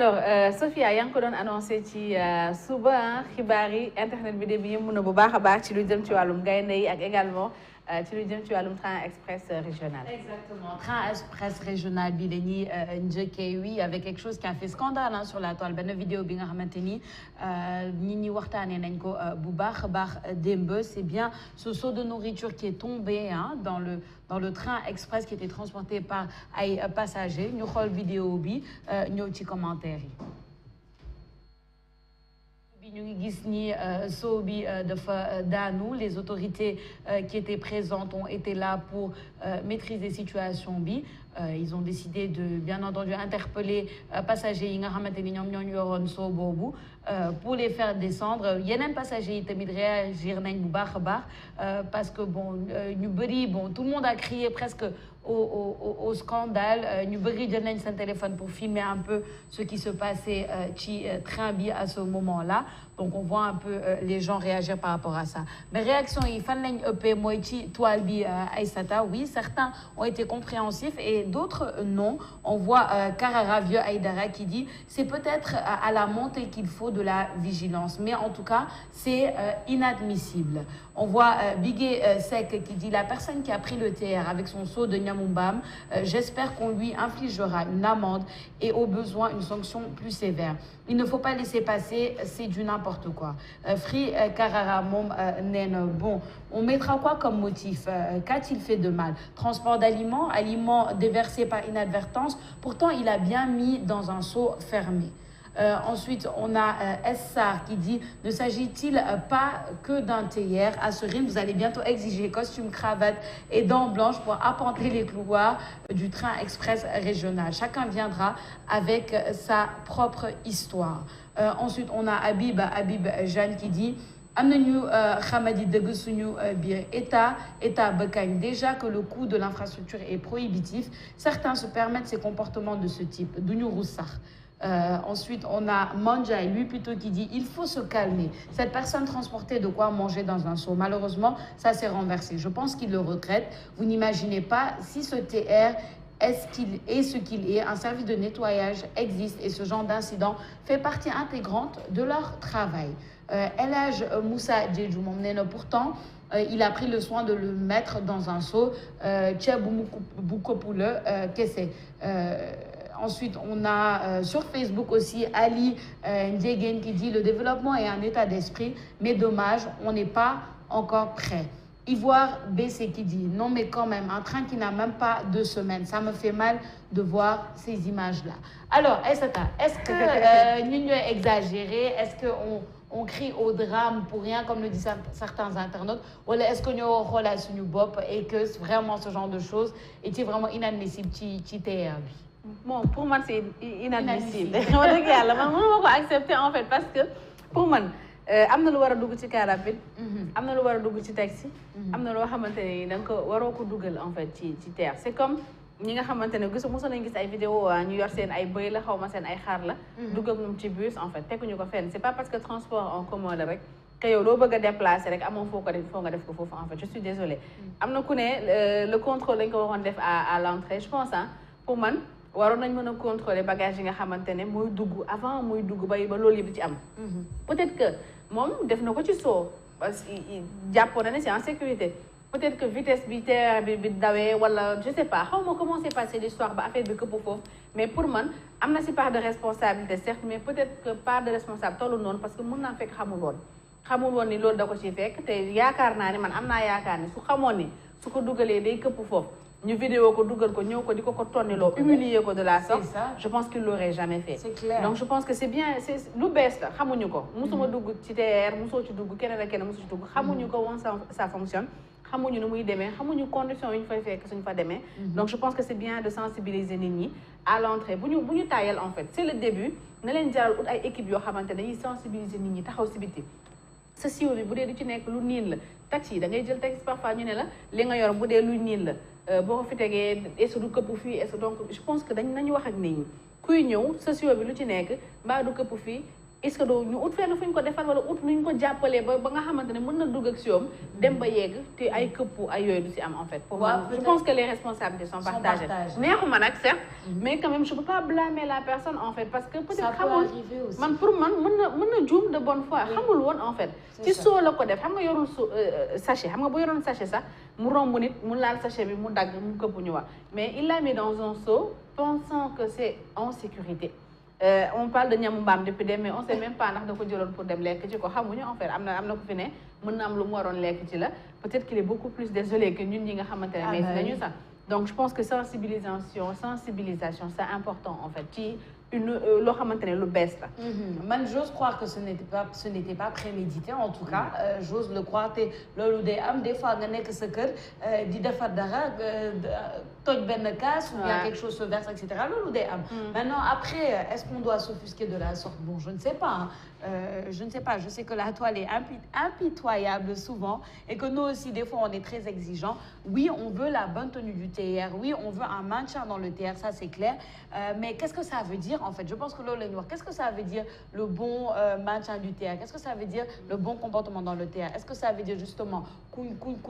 alors Sophia yaa ngi ko doon annoncé ci suba xibaar yi internet bi de bi yëngu na bu baax a baax ci lu jëm ci wàllum gaynde yi ak également ci lu jëm ci wàllum train express régional. Exactement, train express régional bi dañuy njëkkee oui avec quelque chose qui a fait scandale hein, sur la toile benn vidéo bi nga xamante ni nit ñi waxtaanee nañ ko bu baax a baax démb. C'est bien ce seau de nourriture qui est tombé hein, dans le train express qui était transporté par ay passagers ñu xool vidéo bi ñëw ci commentaire yi. Ñu ngi gis ni seau bi dafa daanu. Les autorités qui étaient présentes ont été là pour maîtriser situation bi. Ils ont décidé de bien entendu interpeller passagers yi nga xamante ni ñoom ñoo ñu yoroon seau boobu pour les faire descendre. Yeneen passagers yi tamit réagir nañ bu baax a baax parce que bon ñu bëri bon tout le monde a crié presque au scandale. Ñu bëri jël nañ seen téléphone pour filmer un peu ce qui se passait ci train bi à ce moment-là. Donc on voit un peu les gens réagir par rapport à ça. Mais réaction yi fan lañ ëppee mooy ci toile bi Aïssata. Oui, certains ont été compréhensifs et d'autres non. On voit Karara Vieux Aïdara qui dit c'est peut-être à la montée qu'il faut de la vigilance, mais en tout cas c'est inadmissible. On voit Bigué Sec qui dit la personne qui a pris le TR avec son seau de Nyamumbam, j'espère qu'on lui infligera une amende et au besoin une sanction plus sévère. Il ne faut pas laisser passer, c'est du n'importe quoi. Free Karara Mom Nen, bon, on mettra quoi comme motif? Qu'a-t-il fait de mal? Transport d'aliments, aliments déversés par inadvertance, pourtant il a bien mis dans un seau fermé. Ensuite, on a Essar qui dit ne s'agit-il pas que d'un TR? À ce rythme, vous allez bientôt exiger costume, cravate et dents blanches pour arpenter les couloirs du train express régional. Chacun viendra avec sa propre histoire. Ensuite, on a Habib Jeanne qui dit am nañu xamadi dëgg suñu biir état ba kañ déjà que le coût de l'infrastructure est prohibitif. Certains se permettent ces comportements de ce type duñu rus sax. Ensuite, on a Manjai, lui plutôt, qui dit il faut se calmer. Cette personne transportait de quoi manger dans un seau. Malheureusement, ça s'est renversé. Je pense qu'il le regrette. Vous n'imaginez pas si ce TR est ce qu'il est. Un service de nettoyage existe et ce genre d'incident fait partie intégrante de leur travail. Elhaj Moussa Djedjou moom nee na pourtant il a pris le soin de le mettre dans un seau. Ensuite, on a sur Facebook aussi Ali Ndjegen qui dit le développement est un état d'esprit, mais dommage, on n'est pas encore prêt. Ivoire BC qui dit non mais quand même, un train qui n'a même pas 2 semaines, ça me fait mal de voir ces images-là. Alors, est-ce que nous sommes exagérés? Est-ce qu'on crie au drame pour rien, comme le disent certains internautes? Ou est-ce que nous avons la bop et que vraiment ce genre de choses était vraiment inadmissible ci TR? Bon, pour moi, c'est inadmissible. Je ne accepter en fait parce que pour moi, am na lu war a dugg ci car rapide, am na lu war a dugg ci taxi, am na loo xamante ne da nga ko waroo ko dugal en fait ci terre. C'est comme ñi nga xamante ne mosoon nañu gis ay vidéo ñu yor seen ay bëy la xaw ma seen ay xar la. dugg ak ñoom ci bus en fait teguñu ko fenn. C'est pas parce que transport en commun la rek que yow loo bëgg a déplacer rek amoo foo nga def ko foofu en fait. Je suis désolée. Am na ku ne le contrôle lañ ko waroon def à l'entrée. Je pense pour man. waroon nañ mën a contrôler bagage yi nga xamante ne mooy dugg avant muy dugg ba loolu yëpp ci am. Peut-être que moom def na ko ci soo parce que jàppoon na ne c'est en sécurité. Peut-être que vitesse bi TER bi dawee wala je sais pas xaw ma comment s'est passé l'histoire ba affaire bi këpp foofu mais pour man am na si part de responsabilité certes mais peut-être que part de responsable tollu noonu parce que mën naa fekk xamul woon ni loolu da ko ciy fekk te yaakaar naa ne man am naa yaakaar ne su xamoon ni su ko dugalee day këpp foofu. Ñu vidéo ko dugal ko ñëw ko di ko tonneloo humilier ko de la sorte. Je pense qu'il l'aurait jamais fait. C'est clair. Donc je pense que c'est bien c'est lu bees la xamuñu ko. musuma dugg ci TR musoo ci dugg keneen ak keneen musu ci dugg xamuñu ko woon ça fonctionne xamuñu nu muy demee xamuñu conditions yi ñu fay fekk suñu fa demee. Donc je pense que c'est bien de sensibiliser nit ñi à l'entrée bu ñu tayal en fait c'est le début na leen jaral ut ay équipe yoo xamante ne dañuy sensibiliser nit ñi taxaw si biti. sa siwo bi bu dee di ci nekk lu niin la taxi da ngay jël taxi parfois ñu ne la li nga yor bu dee lu niin la boo ko fi tegee est-ce du këpp fii est-ce donc je pense que nañu wax ak nit ñi kuy ñëw sa siwo bi lu ci nekk mbaa du këpp fii est-ce que doo ñu ut fenn fu ñu ko defal wala ut nu ñu ko jàppalee ba nga xamante ne mën na dugg ak siom dem ba yegg te ay këpp ay yooyu du si am en fait pour moi je pense que les responsabilités sont partagées neexuma nag certes mais quand même je peux pas blâmer la personne en fait parce que peut-être xamul man pour man mën na juum de bonne foi xamul woon en fait ci soo la ko def xam nga yorul sachet xam nga bu yoroon sachet sax mu romb nit mu laal sachet bi mu dagg mu këpp ñu wax mais il l'a mis dans un seau pensant que c'est en sécurité. On parle de ñamu mbaam depuis des mais on sait même pas ndax da ko jëloon pour dem lekk ci ko xamuñu en fait am na ko fi ne mën na am lu mu waroon lekk ci la peut-être qu'il est beaucoup plus désolé que ñun ñi nga xamante ne mais nañu sax donc je pense que sensibilisation c'est important en fait ci loo xamante ne lu bees la. Man j'ose croire que ce n'était pas prémédité en tout cas j'ose le croire te loolu day am des fois nga nekk sa kër di defar dara toj benn casse ou bien quelque chose se verse etc. loolu day am. Maintenant après est-ce qu'on doit s'offusquer de la sorte? Bon je ne sais pas je sais que la toile est impitoyable souvent et que nous aussi des fois on est très exigeants. Oui on veut la bonne tenue du TER, oui on veut un maintien dans le TER, ça c'est clair, mais qu'est-ce que ça veut dire en fait? Je pense que loolu la ñuy wax qu'est-ce que ça veut dire le bon maintien du TER? Qu'est-ce que ça veut dire le bon comportement dans le TER? Est-ce que ça veut dire justement ku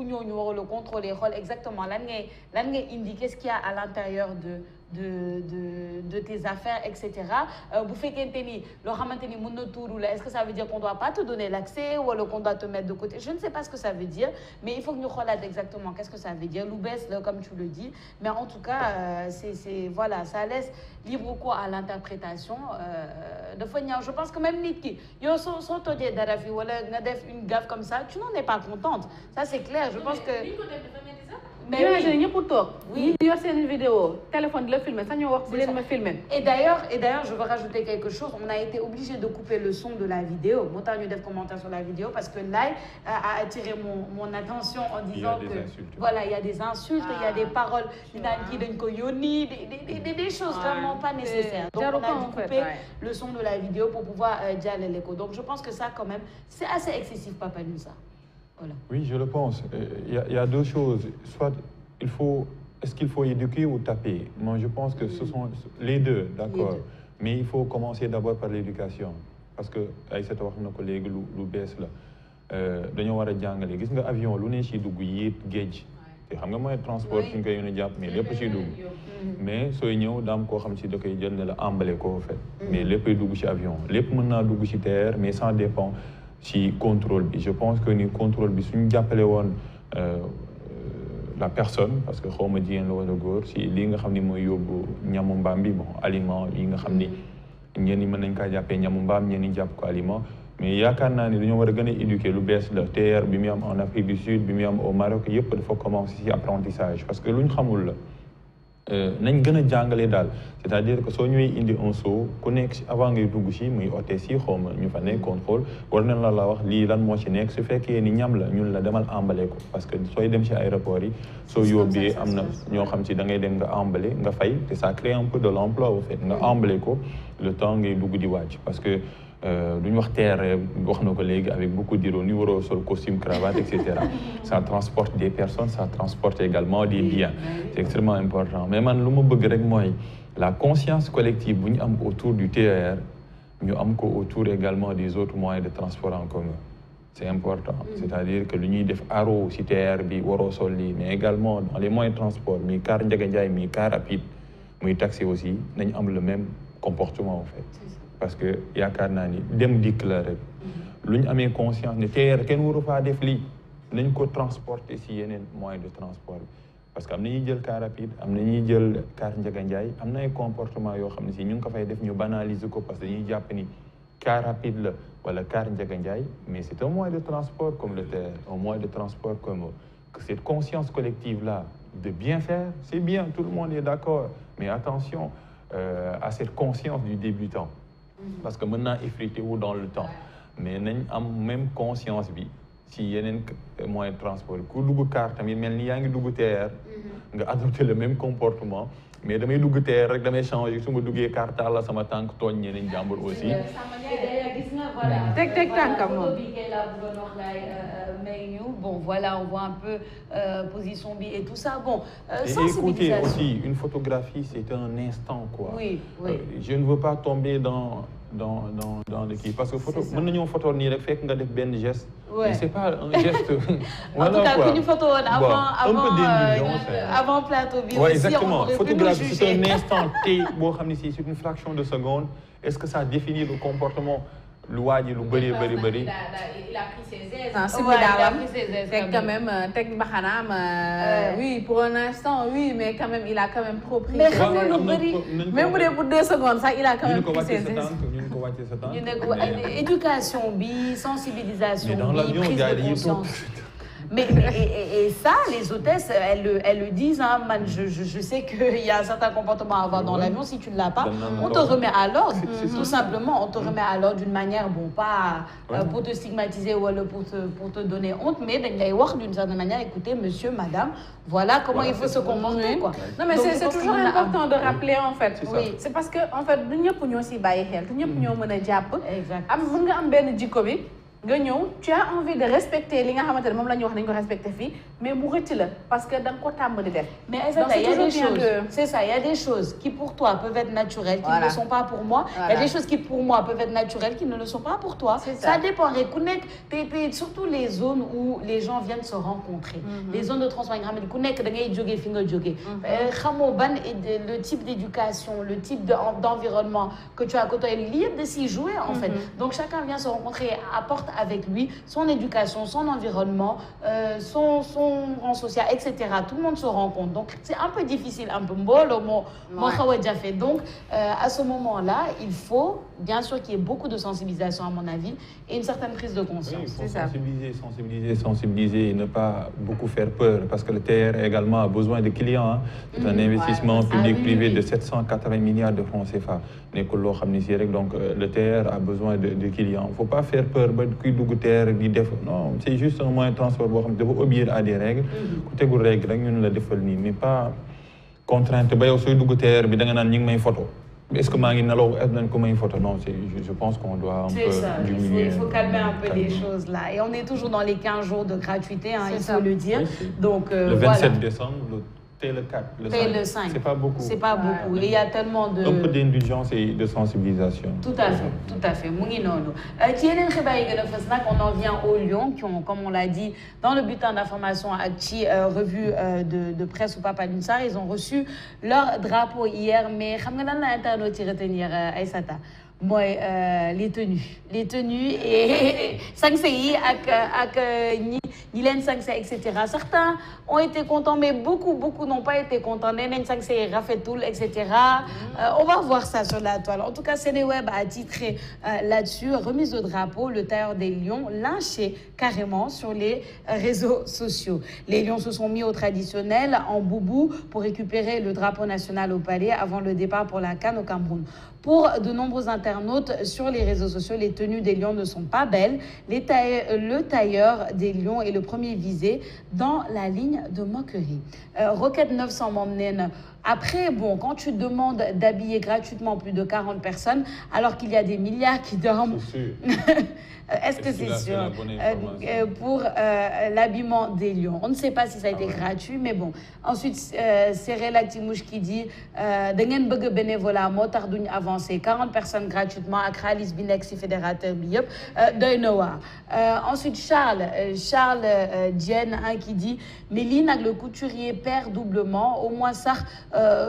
ñëw ñu war le contrôler xool exactement lan ngay indi qu'est-ce qu'il y a à l'intérieur de tes affaires etc. bu fekkente ni loo xamante ni mën na tuuru la est-ce que ça veut dire qu'on doit pas te donner l'accès ou alors qu'on doit te mettre de côté? Je ne sais pas ce que ça veut dire mais il faut que ñu xoolaat exactement qu'est-ce que ça veut dire lu bees la comme tu le dis mais en tout cas c'est voilà ça laisse libre cours à l'interprétation dafa ñaaw. Je pense que même nit ki yow soo tojee dara fi wala nga def une gaffe comme ça tu n'en es pas contente, ça c'est clair. Je pense que mais imagine ñëpp toog ñi yor seen vidéo téléphone di la filmer sax ñoo wax bu leen ma filmer. Et d'ailleurs je veux rajouter quelque chose, on a été obligé de couper le son de la vidéo moo tax ñu def commentaire sur la vidéo parce que Laye a attiré mon attention en disant que voilà il y a des insultes, il y a des paroles ñu naan kii dañ ko yónni des choses vraiment pas nécessaires. Donc on a dû couper le son de la vidéo pour pouvoir jàllale ko. Donc je pense que ça quand même c'est assez excessif Papa Louisa. Voilà. Oui, je le pense. Il y a deux choses. Soit est-ce qu'il faut éduquer ou taper? Moi, je pense que ce sont les deux, d'accord. Mais il faut commencer d'abord par l'éducation. Parce que Aïssata wax na ko léegi lu bees la dañoo war a jàngale gis nga avion lu ne ci dugg yéet géej te xam nga mooy transport fi ñu koy yónnee jàpp mais lépp ci dugg mais sooy ñëw daam koo xam si da koy jël ne la emballé ko fait mais léppay dugg ci avion lépp mën naa dugg ci terre mais ça dépend ci contrôle bi. Je pense que ni contrôle bi suñu jàppale woon la personne parce que xaw ma jigéen la wala góor si lii nga xam ni mooy yóbbu ñamu mbaam bi bon aliment yi nga xam ni ñenn ñi mën nañ kaa jàppee ñamu mbaam ñenn ñi jàpp ko aliment mais yaakaar naa ni dañoo war a gën a éduquer lu bees la TER bi mu am en Afrique du Sud bi mu am au Maroc yëpp dafa commencer ci apprentissage parce que luñ xamul la nañ gën a jàngale daal c'est-à-dire que soo ñëwee indi un seau ku nekk si avant ngay dugg si muy hôtesse yi xaw ma ñu fa nekk contrôle war nañ la wax lii lan moo ci nekk su fekkee ni ñam la ñun la demal emballé ko parce que sooy dem ci aéroport yi soo yóbbee am na ñoo xam si da ngay dem nga emballé nga fay te ça crée un peu de l'emploi au fait nga emballé ko le temps ngay dugg di wàcc parce que duñ wax TER wax na ko léegi avec beaucoup d'ironie waroo sol costume cravate et cetera ça transporte des personnes ça transporte également des biens c'est extrêmement important mais man lu ma bëgg rek mooy la conscience collective bu ñu am autour du TER ñu am ko autour également des autres moyens de transport en commun c'est important c'est-à-dire que lu ñuy def aro ci TER bi waroo sol lii mais également dans les moyens de transport muy car Ndiaga Ndiaye muy car rapide muy taxi aussi nañ am le même comportement en fait parce que yaakaar naa ni dem dikk la rek lu ñu amee conscience ne TER kenn waru faa def lii nañ ko transporter si yeneen moyen de transport bi parce que am na ñuy jël car rapide am na ñuy jël car Ndiaga Ndiaye am na ay comportement yoo xam ne si ñu ngi ko fay def ñu banaliser ko parce que dañuy jàpp ni car rapide la wala car Ndiaga Ndiaye mais c'est un moyen de transport comme le TER un moyen de transport comme que cette conscience collective là de bien faire c'est bien tout le monde est d'accord mais attention à cette conscience du débutant parce que mën naa effriter wu dans le temps mais nañ am même conscience bi si yeneen moyen de transport ku dugg car tamit mel ni yaa ngi dugg TER nga adopter le même comportement mais damay dugg TER rek damay changer su ma duggee car taal la sama tànk tooñ ñeneen jàmbur aussi teg tànkam moom bon voilà on voit un peu position bi et tout ça bon et écoutez aussi une photographie c'est un instant quoi oui je ne veux pas tomber dans dans l'équipe. Parce que photo, une photo ni fait que def ben geste. Ouais. Mais c'est pas un geste. En tout cas, une photo avant plateau. Oui, exactement. Photographie, c'est un instant T, c'est une fraction de seconde. Est-ce que ça définit le comportement? Il a pris ses aises. Quand même, oui, pour un instant, oui, mais quand même, il a quand même trop pris. Mais même pour 2 secondes, ça, il a quand même pris ses aises. Éducation, sensibilisation, prise de conscience. Mais et ça, les hôtesses, elles le disent. Hein, man, je sais qu'il y a un certain comportement à avoir dans l'avion. Si tu ne l'as pas, on te remet à l'ordre. Tout simplement, on te remet à l'ordre d'une manière, bon, pas pour te stigmatiser ou pour te donner honte, mais d'une certaine manière, écoutez, monsieur, madame, voilà comment il faut se comporter. Quoi. Non, mais c'est toujours important de rappeler, en fait. Oui. C'est parce que, en fait, nous sommes aussi baillés. Nous sommes tu as envie de respecter les gens qui ont respecté, mais mourir parce que dans quoi tu as mais il y a des choses, c'est ça, il y a des choses qui pour toi peuvent être naturelles, qui ne le sont pas pour moi. Il y a des choses qui pour moi peuvent être naturelles, qui ne le sont pas pour toi. Ça dépend. Surtout les zones où les gens viennent se rencontrer. Les zones de transfert, le type d'éducation, le type d'environnement que tu as côté est libre de s'y jouer en fait. Donc chacun vient se rencontrer et apporte avec lui son éducation, son environnement, son rang social, etc. Tout le monde se rencontre. Donc, c'est un peu difficile, un peu déjà fait. Donc, à ce moment-là, il faut, bien sûr, qu'il y ait beaucoup de sensibilisation, à mon avis, et une certaine prise de conscience. Oui, il faut sensibiliser et ne pas beaucoup faire peur, parce que le TR également a besoin de clients. Hein. C'est un investissement public-privé de 780 milliards de francs CFA. Donc, le TR a besoin de clients. Il ne faut pas faire peur. Non, c'est juste un moyen de transport de obéir à des règles. Mais pas contrainte. Est-ce que photo? Non, je pense qu'on doit un peu diminuer. Il faut calmer un peu les choses là. Et on est toujours dans les 15 jours de gratuité, hein, il faut le dire. Oui, donc, le 27 décembre, le 4, le 5. C'est pas beaucoup. C'est pas beaucoup. Et il y a tellement de... Un peu d'indulgence et de sensibilisation. Tout à fait, tout à fait. On en vient aux Lions qui ont, comme on l'a dit, dans le bulletin d'information revue de presse ou Papa Lunsar, ils ont reçu leur drapeau hier. Mais moi, les tenues et Sangsei avec Nilen Sangsei, etc. Certains ont été contents, mais beaucoup n'ont pas été contents. Nenen Sangsei, Rafetoul, etc. On va voir ça sur la toile. En tout cas, Sénéweb a titré là-dessus, remise de drapeau, le tailleur des lions, lynché carrément sur les réseaux sociaux. Les lions se sont mis au traditionnel en boubou pour récupérer le drapeau national au palais avant le départ pour la CAN au Cameroun. Pour de nombreux internautes sur les réseaux sociaux, les tenues des lions ne sont pas belles. Le tailleur des lions est le premier visé dans la ligne de moquerie. Rocket 900 m'emmène. Après, bon, quand tu demandes d'habiller gratuitement plus de 40 personnes, alors qu'il y a des milliards qui dorment... Est-ce que c'est sûr pour l'habillement des lions? On ne sait pas si ça a été gratuit, mais bon. Ensuite, c'est Réla Timouche qui dit Dengen bëgg bénévolat moo tax duñ avancer 40 personnes gratuitement ak xaalis bi nekk ci fédérateur bi yëpp doy na waar. Ensuite, Charles Dienne qui dit mais lii nag le couturier perd doublement, au moins sax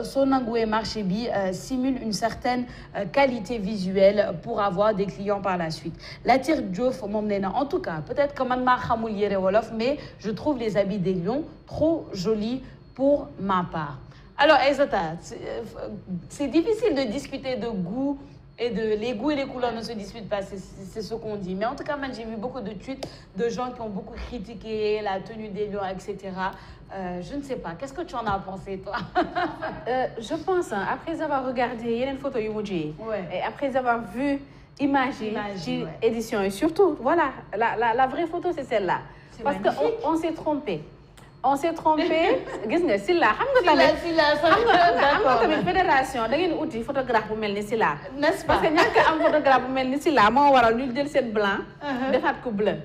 soo nanguwee marché bi simule une certaine qualité visuelle pour avoir des clients par la suite. La tire en tout cas, peut-être que man ma xamul yére wolof, mais je trouve les habits des lions trop jolis pour ma part. Alors, Aïssata, c'est difficile de discuter de goût et les goûts et les couleurs ne se disputent pas, c'est ce qu'on dit. Mais en tout cas, j'ai vu beaucoup de tweets de gens qui ont beaucoup critiqué la tenue des lions, etc. Je ne sais pas. Qu'est-ce que tu en as pensé, toi? Je pense, hein, après avoir regardé, il y a une photo Yumoji, et après avoir vu image édition et surtout voilà la vraie photo c'est celle-là parce que on s'est trompé gis nga Silla xam nga tamit fédération da ngeen outil photographe bu melni Silla n'est-ce pas parce que ñàkk am photographe bu melni Silla moo waral ñu jël seen blanc defaat ko bleu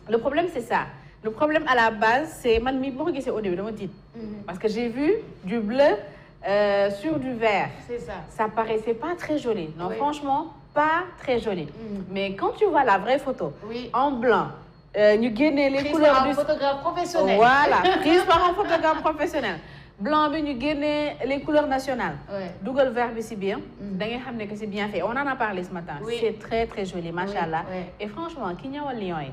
le problème c'est ça. Le problème à la base c'est man mi boo gisee au début dama tiit parce que j'ai vu du bleu sur du vert. C'est ça. Ça paraissait pas très joli. Non, franchement, pas très joli. Mais quand tu vois la vraie photo, en blanc, ñu génnee les couleurs du photographe professionnel. Voilà, prise par un photographe professionnel. Blanc bi ñu génnee les couleurs nationales. Dougal vert bi si bien. Da ngay xam ne que c'est bien fait. On en a parlé ce matin. C'est très très joli, machallah. Et franchement, ki ñëwal Lion yi.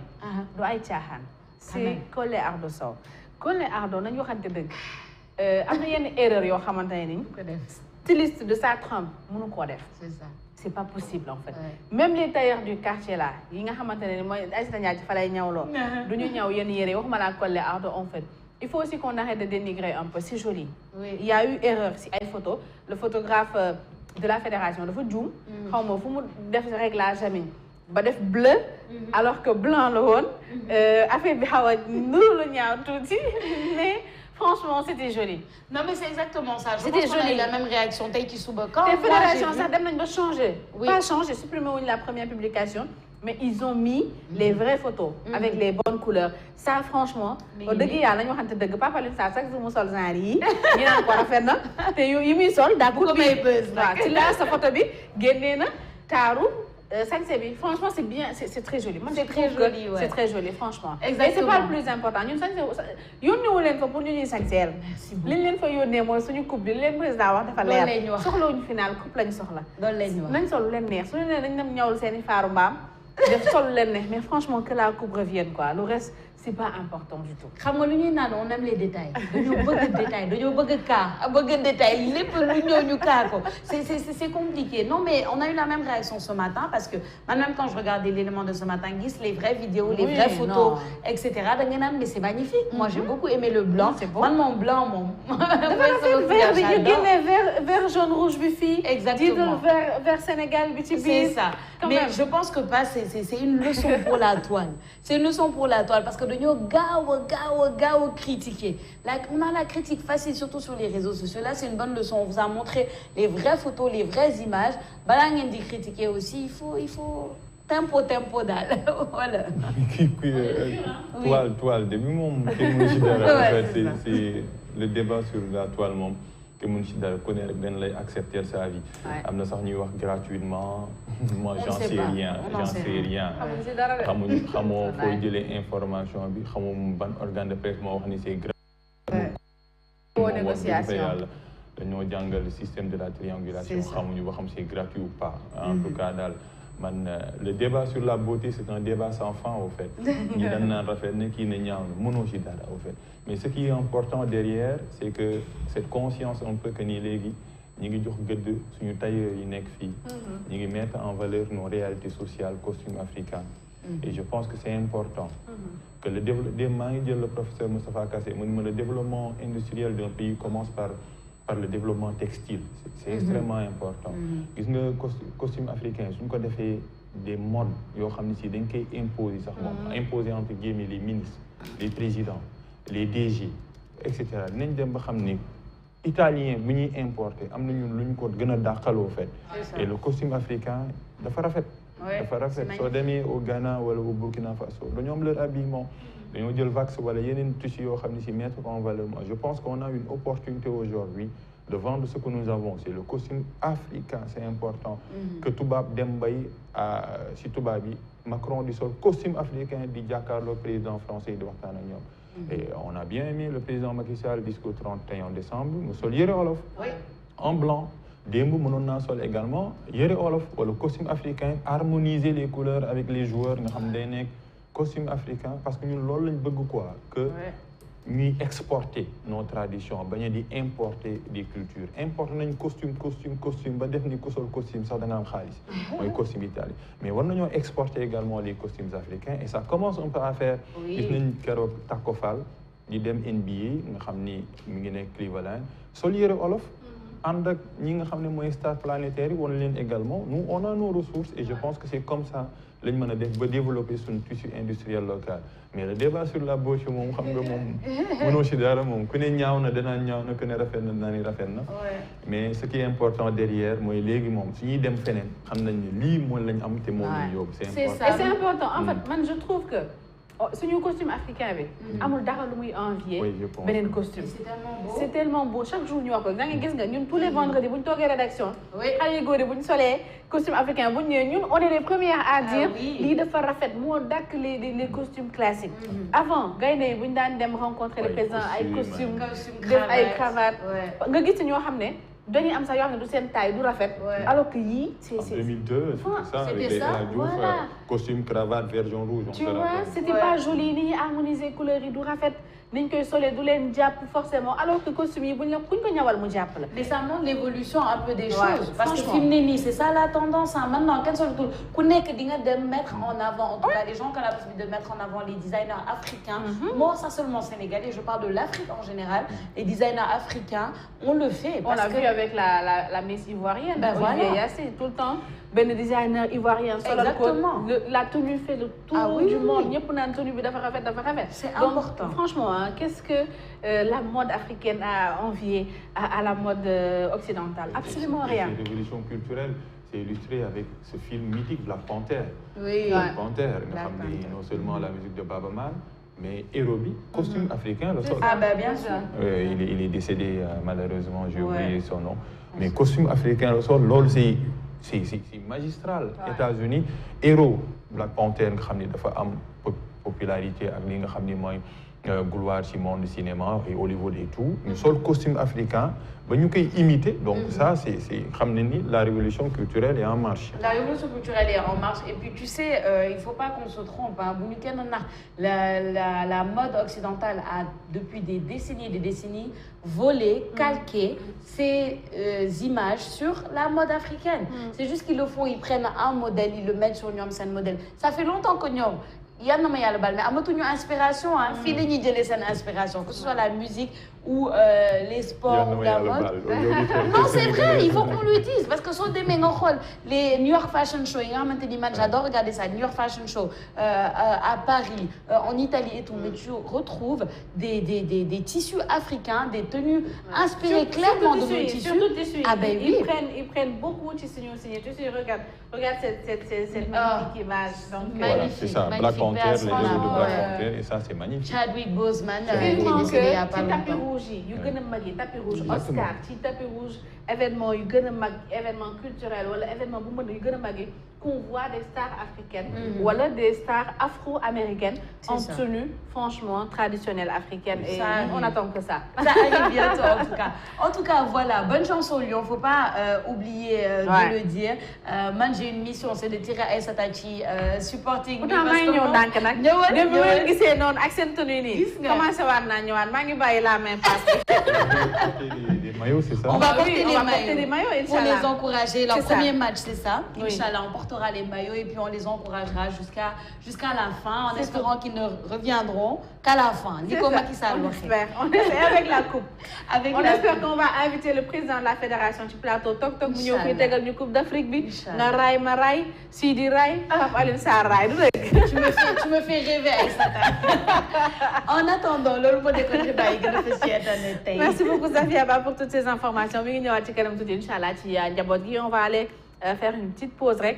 Du ay caaxaan. C'est Collé Ardo Sow. Collé Ardo nañu waxante dëgg. Am na yenn erreur yoo xamante ne ni. Styliste de sa trompe mënu koo def. C'est ça. C'est pas possible en fait. Même les tailleurs du quartier là, yi nga xamante ne mooy Aïssata Ndiaye fa lay ñawloo. Du ñu ñaw yenn yére waxuma la Collé Ardo en fait. Il faut aussi qu'on arrête de dénigrer un peu. C'est joli. Il y a eu erreur si ay photo. Le photographe de la fédération dafa juum. xaw ma fu mu def réglage ami ba def bleu. Alors que blanc la woon. Affaire bi xaw a nuru lu ñaaw tuuti mais. Franchement, c'était joli. Non, mais c'est exactement ça. C'était joli. La même réaction. Taï qui souba. Quand les fédérations, ça demande de changer. Pas changer, supprimer la première publication. Mais ils ont mis les vraies photos avec les bonnes couleurs. Ça, franchement, au début, il y a un papa le ça, chaque jour, mon sol il y a encore à faire. Il y a sol, d'accord. Tu l'as, sa photo, Guénéna, Tarou. Franchement, c'est bien, c'est très joli. C'est très joli, c'est très joli, franchement. Exactement. Et c'est pas le plus important. Nous sommes pour nous sanctuaire. Nous sommes pour nous coupe, nous président wax dafa leer. Soxla wuñ final coupe lañ soxla. Nañ sol leen neex. Suñu né dañ dem ñawul seeni faaru mbaam. Def sol leen neex, mais franchement que la coupe revienne quoi. Le reste c'est pas important du tout. Xam nga lu ñuy naan on aime les détails. Dañoo bëgg détail, dañoo bëgg cas, bëgg détail, lépp lu ñëw ñu cas ko. C'est compliqué. Non mais on a eu la même réaction ce matin parce que même quand je regardais l'élément de ce matin, les vraies vidéos, les vraies photos, etc. da ngay naan mais c'est magnifique. Moi j'ai beaucoup aimé le blanc. C'est bon. Man mon blanc moom. Vert bi ñu génne vert jaune rouge bi fii. Exactement. Vert Sénégal bi ci biir. C'est ça. Mais je pense que c'est une leçon pour la toile. C'est une leçon pour la toile parce que dañoo gaaw critiquer. On a la critique facile surtout sur les réseaux sociaux. Là c'est une bonne leçon. On vous a montré les vraies photos, les vraies images. Balaa ngeen di critiquer aussi, il faut tempo daal. Voilà. Toile depuis moom kenn mënu ci dara. En fait c'est le débat sur la toile moom. Que mun ci dara ku ne rek dañ lay accepter sa vie. am na sax ñuy wax gratuitement. moi j'en sais rien. xamoo fooy jëlee information bi xamoo ban organe de presse moo wax ni c'est gratuit. négociation dañoo jàngal système de la triangulation xamuñu ba xam c'est gratuit ou pas. En tout cas daal le débat sur la beauté c'est un débat sans fin au fait. ñi dañ naan rafet ne kii ne ñaaw na mënoo ci dara au fait. Mais ce qui est important derrière, c'est que cette conscience un peu que ni léegi ñi ngi jox gëdd suñu tailleur yi nekk fii. ñi ngi mettre en valeur nos réalités sociales, costumes africains. Et je pense que c'est important. Que le développement, le professeur Moustapha Kassé, le développement industriel d'un pays commence par le développement textile. C'est extrêmement important. Gis nga costume africain, suñ ko defee des modes yoo xam ne si dañ koy imposer sax moom imposer entre guillemets les ministres, les présidents, les DG, etc. Nañ dem ba xam ni italien bu ñuy importer am na ñun lu ñu ko gën a dàqaloo fait. Et le costume africain dafa rafet. dafa rafet soo demee au Ghana wala au Burkina Faso dañoo am leur habillement dañoo jël vax wala yeneen tissus yoo xam ne si mettre en valeur. Moi je pense qu'on a une opportunité aujourd'hui de vendre ce que nous avons. C'est le costume africain, c'est important. Que tubaab dem bay si tubaab bi Macron di sol costume africain di jàkkaarloo président français di waxtaan ak ñoom. Et on a bien aimé le président Macky Sall discours 31 décembre mu sol yére wolof en blanc. démb mënoon naa sol également yére olof wala costume africain, harmoniser les couleurs avec les joueurs nga xam day nekk costume africain parce que ñun loolu lañ bëgg quoi que ñuy exporter nos traditions bañ a di importer des cultures. Importer nañ costume ba def ni ku sol costume sax da nga am xaalis mooy costume italien mais war nañoo exporter également les costumes africains et ça commence un peu à faire. Gis nañ keroog Tacko Fall di dem NBA nga xam ni mi ngi nekk Cleveland sol yére olof ànd ak ñi nga xam ne mooy star planétaire yi wan leen également nous on a nos ressources et je pense que c'est comme ça lañ mën a def ba développer suñu tissu industriel local. Mais le débat sur la beauté moom xam nga moom mënoo ci dara moom ku ne ñaaw na danaan ñaaw na ku ne rafet na danaan rafet na. Mais ce qui est important derrière mooy léegi moom su ñuy dem feneen xam nañ ne lii moom lañ am te moom lañ yóbbu. C'est important en fait man je trouve que suñu costume africain bi. amul dara lu muy envier. Oui, je pense. beneen costume. C'est tellement beau. C'est tellement beau chaque jour ñu wax ko da nga gis nga ñun tous les vendredis bu ñu toogee rédaction. Oui. xale yu góor yi bu ñu solee costume africain bu ñu ñëwee ñun on est les premières à dire. oui. lii dafa rafet moo dàkk les costumes classiques. avant gaynde yi bu ñu daan dem rencontrer le président ay costume def ay cravate. nga gis ñoo xam ne. dañuy am sax yoo xam ne du seen taille du rafet. alors que yii c'est En 2002, c'était ça, avec c'était les ça, El Hadj Diouf, voilà. Costume, cravate, vert, jaune, rouge. on tu se vois rappelle. c'était pas joli ni ñuy harmoniser couleurs yi du rafet ni ñu koy solee du leen jàpp forcément alors que costume yi buñ ko ñawal mu jàpp la. Mais ça montre l'évolution un peu des Ouais, choses. Parce que franchement. fi mu ne nii c'est ça la tendance hein. Maintenant kenn solatul ku nekk di nga dem mettre en avant en tout cas les gens qui ont la possibilité de mettre en avant les designers africains. Moi ça seulement sénégalais, je parle de l'Afrique en général. Les designers africains on le fait. On l'a vu avec la Miss ivoirienne. Ben Olivier voilà. Yassé tout le temps benn designer ivoirien. solal ko la tenue fait le tour du monde ñëpp naan tenue bi dafa rafet dafa rafet. C'est donc important. franchement hein, qu'est-ce que la mode africaine a envié à la mode occidentale? Absolument rien. Cette révolution culturelle, c'est illustré avec ce film mythique Black Panther. Oui. Black Panther, nga Black xam ni Panther. non seulement la musique de Baaba Maal, mais héros bi costume africain la sol. Ah ben bien sûr. Il est décédé malheureusement, j'ai oublié son nom. Mais costume africain la sol, loolu c'est magistral. États-Unis héros Black Panther nga xam ni dafa am popularité ak li nga xam ni mooy gloire ci monde cinéma et Hollywood et tout. ñu sol costume africain ba ñu koy imiter. Donc ça c'est xam ne ni la révolution culturelle est en marche. La révolution culturelle est en marche et puis tu sais il faut pas qu'on se trompe hein. Bu ñu kenn nax la mode occidentale a depuis des décennies volé, calqué ces images sur la mode africaine. C'est juste qu'ils le font, ils prennent un modèle, ils le mettent sur ñoom seen modèle. Ça fait longtemps que ñoom yal na ma yàlla bal mais amatuñu inspiration ah. Fii la ñuy jëlee seen inspiration que ce soit la musique ou les sports ou la mode. Non c'est vrai, il faut qu'on le dise parce que soo demee nga xool les New York Fashion Show yi nga xamante ni man j'adore regarder ça, New York Fashion Show à Paris, en Italie et tout, mais tu retrouves des tissus africains, des tenues inspirées clairement de nos tissus. Surtout tissus. Ah ben oui. Ils prennent beaucoup ci suñu signé tissu. Regarde cette magnifique image. Donc Voilà, c'est ça. Black Panther, les héros de Black Panther et ça c'est magnifique. Chadwick Boseman qui est tellement décédé il y a que pas ci tapis longtemps. rouge yi yu gën a mag yi tapis rouge Exactement. Oscar ci tapis rouge événement yu gën a mag événement culturel wala événement bu mën yu gën a mag yi qu'on voit des stars africaines wala des stars afro-américaines en tenue franchement traditionnelle africaine et on attend que ça. Ça arrive bientôt en tout cas voilà, bonne chance au Lion, faut pas oublier de le dire. Man j'ai une mission, c'est de tirer Aïssata ci supporting bi pourtant maa ngi ñëw ndànk nag dem bi ngeen gisee noonu ak seen tenue nii commencé waat naa ñëwaat maa ngi bàyyi la main passe. Des maillots, c'est ça? On va porter des maillots pour Inch'Allah. les encourager. Leur premier match, c'est ça. Oui. Inch'Allah, on portera les maillots et puis on les encouragera jusqu'à la fin, en espérant qu'ils ne reviendront qu'à la fin. Nico Macky Sall on espère avec la coupe. Avec on la espère coupe. qu'on va inviter le président de la fédération ci plateau Tok Tok mu ñëw Inch'Allah. fii tegal ñu coupe d'Afrique bi. Inch'Allah. nga raay ma raay Sidi raay Pape Alioune Sarr raay du dëgg. Tu me fais rêver Aïssata. En attendant, loolu moo nekkoon xibaar yi gën a fës ci internet tey. Merci beaucoup Safia Ba pour toutes ces informations mi ngi ñëwaat ci kanam tuuti incha allah ci njaboot gi on va aller faire une petite pause rek.